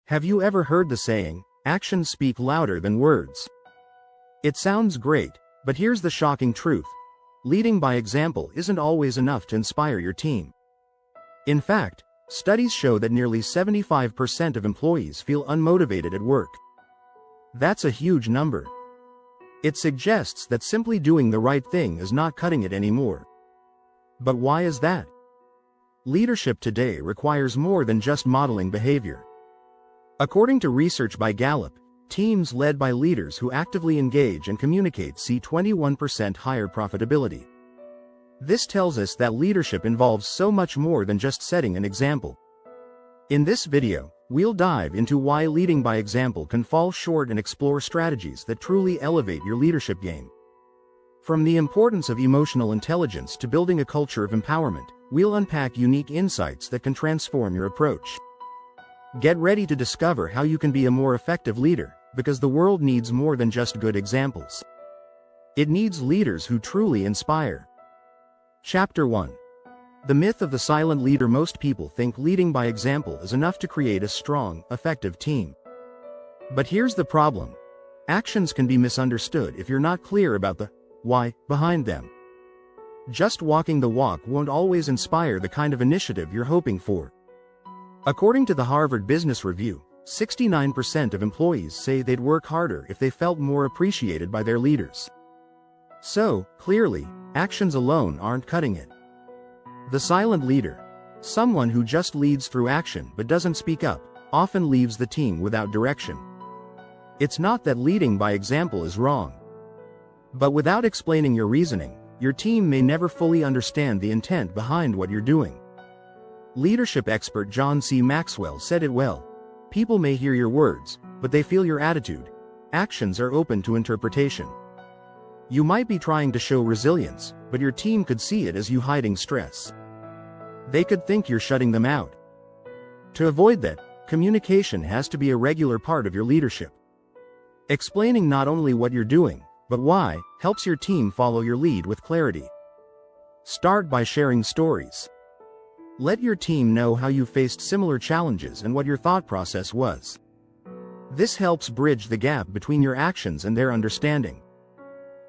Have you ever heard the saying, actions speak louder than words? It sounds great, but here's the shocking truth. Leading by example isn't always enough to inspire your team. In fact, studies show that nearly 75% of employees feel unmotivated at work. That's a huge number. It suggests that simply doing the right thing is not cutting it anymore. But why is that? Leadership today requires more than just modeling behavior. According to research by Gallup, teams led by leaders who actively engage and communicate see 21% higher profitability. This tells us that leadership involves so much more than just setting an example. In this video, we'll dive into why leading by example can fall short and explore strategies that truly elevate your leadership game. From the importance of emotional intelligence to building a culture of empowerment, we'll unpack unique insights that can transform your approach. Get ready to discover how you can be a more effective leader, because the world needs more than just good examples. It needs leaders who truly inspire. Chapter 1. The myth of the silent leader. Most people think leading by example is enough to create a strong, effective team. But here's the problem. Actions can be misunderstood if you're not clear about the why behind them. Just walking the walk won't always inspire the kind of initiative you're hoping for. According to the Harvard Business Review, 69% of employees say they'd work harder if they felt more appreciated by their leaders. So, clearly, actions alone aren't cutting it. The silent leader, someone who just leads through action but doesn't speak up, often leaves the team without direction. It's not that leading by example is wrong. But without explaining your reasoning, your team may never fully understand the intent behind what you're doing. Leadership expert John C. Maxwell said it well. People may hear your words, but they feel your attitude. Actions are open to interpretation. You might be trying to show resilience, but your team could see it as you hiding stress. They could think you're shutting them out. To avoid that, communication has to be a regular part of your leadership. Explaining not only what you're doing, but why, helps your team follow your lead with clarity. Start by sharing stories. Let your team know how you faced similar challenges and what your thought process was. This helps bridge the gap between your actions and their understanding.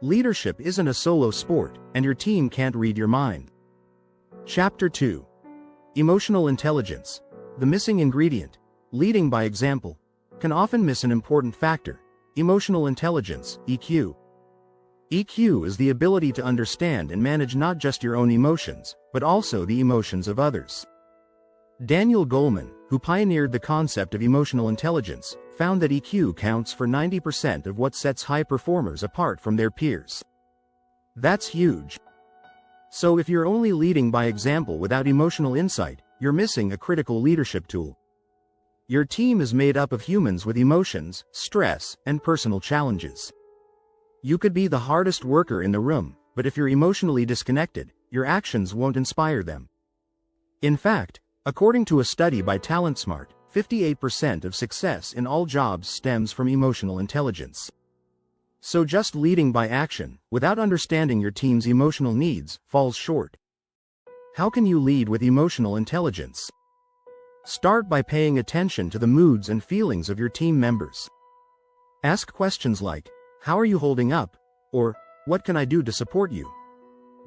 Leadership isn't a solo sport, and your team can't read your mind. Chapter 2. Emotional intelligence. The missing ingredient. Leading by example can often miss an important factor: emotional intelligence, EQ. EQ is the ability to understand and manage not just your own emotions, but also the emotions of others. Daniel Goleman, who pioneered the concept of emotional intelligence, found that EQ counts for 90% of what sets high performers apart from their peers. That's huge. So if you're only leading by example without emotional insight, you're missing a critical leadership tool. Your team is made up of humans with emotions, stress, and personal challenges. You could be the hardest worker in the room, but if you're emotionally disconnected, your actions won't inspire them. In fact, according to a study by TalentSmart, 58% of success in all jobs stems from emotional intelligence. So just leading by action, without understanding your team's emotional needs, falls short. How can you lead with emotional intelligence? Start by paying attention to the moods and feelings of your team members. Ask questions like, "How are you holding up?" or "What can I do to support you?"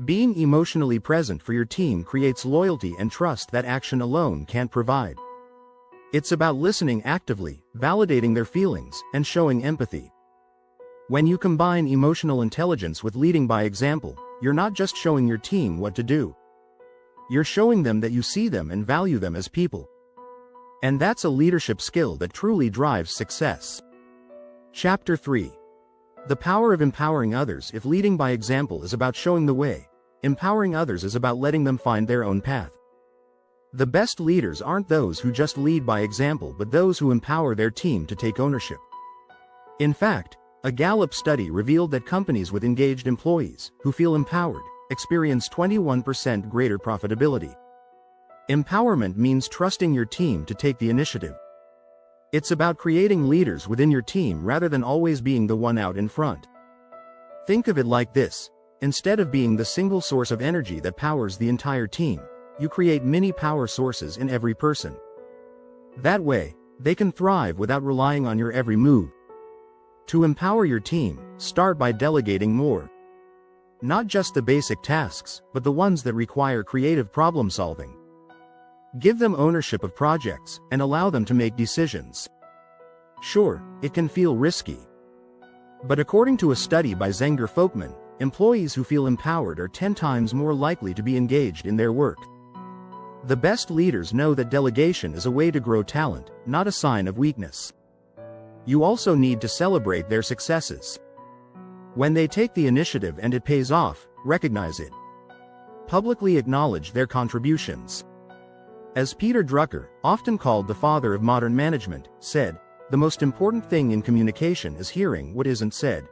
Being emotionally present for your team creates loyalty and trust that action alone can't provide. It's about listening actively, validating their feelings, and showing empathy. When you combine emotional intelligence with leading by example, you're not just showing your team what to do. You're showing them that you see them and value them as people. And that's a leadership skill that truly drives success. Chapter 3. The power of empowering others. If leading by example is about showing the way, empowering others is about letting them find their own path. The best leaders aren't those who just lead by example but those who empower their team to take ownership. In fact, a Gallup study revealed that companies with engaged employees, who feel empowered, experience 21% greater profitability. Empowerment means trusting your team to take the initiative. It's about creating leaders within your team rather than always being the one out in front. Think of it like this: instead of being the single source of energy that powers the entire team, you create mini power sources in every person. That way, They can thrive without relying on your every move. To empower your team, start by delegating more. Not just the basic tasks, but the ones that require creative problem solving. Give them ownership of projects, and allow them to make decisions. Sure, it can feel risky. But according to a study by Zenger-Folkman, employees who feel empowered are 10 times more likely to be engaged in their work. The best leaders know that delegation is a way to grow talent, not a sign of weakness. You also need to celebrate their successes. When they take the initiative and it pays off, recognize it. Publicly acknowledge their contributions. As Peter Drucker, often called the father of modern management, said, "The most important thing in communication is hearing what isn't said."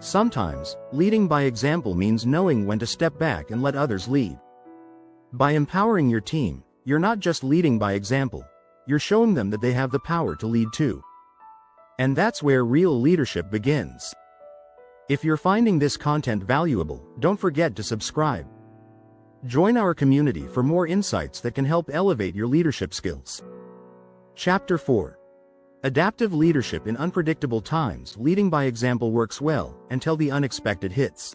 Sometimes, leading by example means knowing when to step back and let others lead. By empowering your team, you're not just leading by example, you're showing them that they have the power to lead too. And that's where real leadership begins. If you're finding this content valuable, don't forget to subscribe. Join our community for more insights that can help elevate your leadership skills. Chapter 4. Adaptive leadership in unpredictable times. Leading by example works well until the unexpected hits.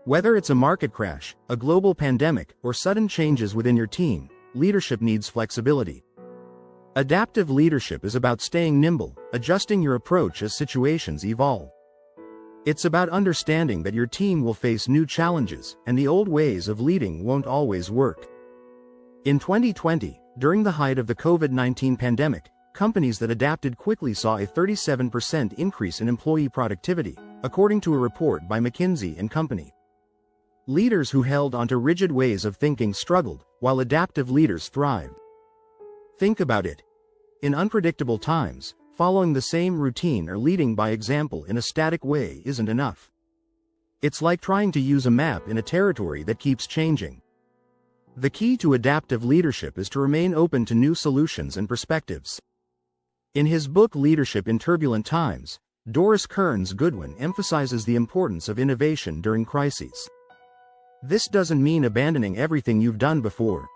Whether it's a market crash, a global pandemic, or sudden changes within your team, leadership needs flexibility. Adaptive leadership is about staying nimble, adjusting your approach as situations evolve. It's about understanding that your team will face new challenges, and the old ways of leading won't always work. In 2020, during the height of the COVID-19 pandemic, companies that adapted quickly saw a 37% increase in employee productivity, according to a report by McKinsey & Company. Leaders who held onto rigid ways of thinking struggled, while adaptive leaders thrived. Think about it. In unpredictable times, following the same routine or leading by example in a static way isn't enough. It's like trying to use a map in a territory that keeps changing. The key to adaptive leadership is to remain open to new solutions and perspectives. In his book Leadership in Turbulent Times, Doris Kearns Goodwin emphasizes the importance of innovation during crises. This doesn't mean abandoning everything you've done before.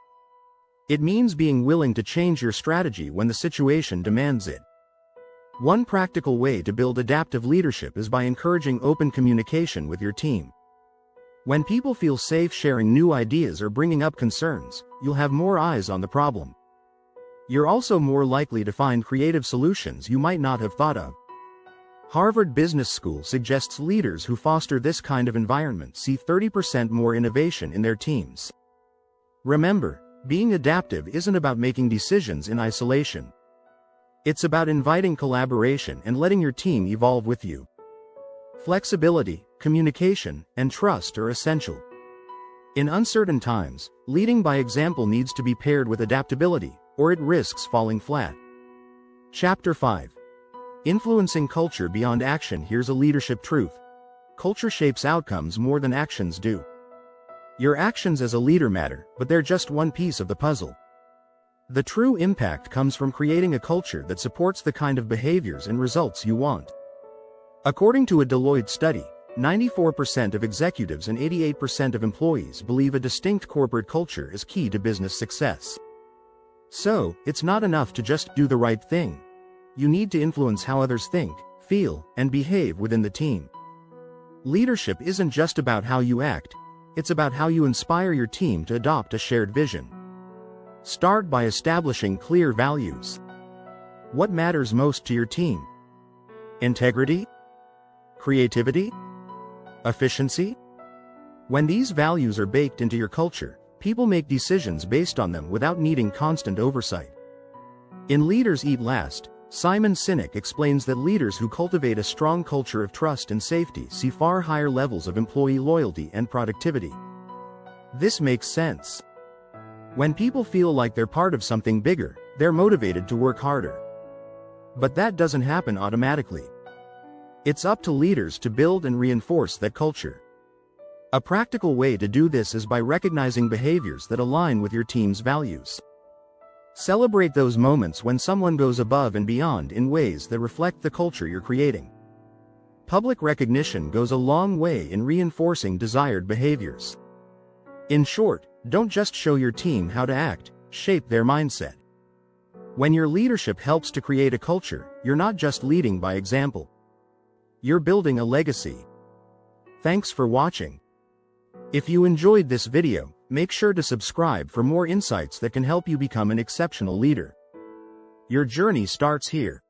It means being willing to change your strategy when the situation demands it. One practical way to build adaptive leadership is by encouraging open communication with your team. When people feel safe sharing new ideas or bringing up concerns, you'll have more eyes on the problem. You're also more likely to find creative solutions you might not have thought of. Harvard Business School suggests leaders who foster this kind of environment see 30% more innovation in their teams. Remember, being adaptive isn't about making decisions in isolation. It's about inviting collaboration and letting your team evolve with you. Flexibility, communication, and trust are essential. In uncertain times, leading by example needs to be paired with adaptability, or it risks falling flat. Chapter 5. Influencing culture beyond action. Here's a leadership truth. Culture shapes outcomes more than actions do. Your actions as a leader matter, but they're just one piece of the puzzle. The true impact comes from creating a culture that supports the kind of behaviors and results you want. According to a Deloitte study, 94% of executives and 88% of employees believe a distinct corporate culture is key to business success. So, it's not enough to just do the right thing. You need to influence how others think, feel, and behave within the team. Leadership isn't just about how you act, it's about how you inspire your team to adopt a shared vision. Start by establishing clear values. What matters most to your team? Integrity? Creativity? Efficiency? When these values are baked into your culture, people make decisions based on them without needing constant oversight. In Leaders Eat Last, Simon Sinek explains that leaders who cultivate a strong culture of trust and safety see far higher levels of employee loyalty and productivity. This makes sense. When people feel like they're part of something bigger, they're motivated to work harder. But that doesn't happen automatically. It's up to leaders to build and reinforce that culture. A practical way to do this is by recognizing behaviors that align with your team's values. Celebrate those moments when someone goes above and beyond in ways that reflect the culture you're creating. Public recognition goes a long way in reinforcing desired behaviors. In short, don't just show your team how to act, shape their mindset. When your leadership helps to create a culture, you're not just leading by example. You're building a legacy. Thanks for watching. If you enjoyed this video, make sure to subscribe for more insights that can help you become an exceptional leader. Your journey starts here.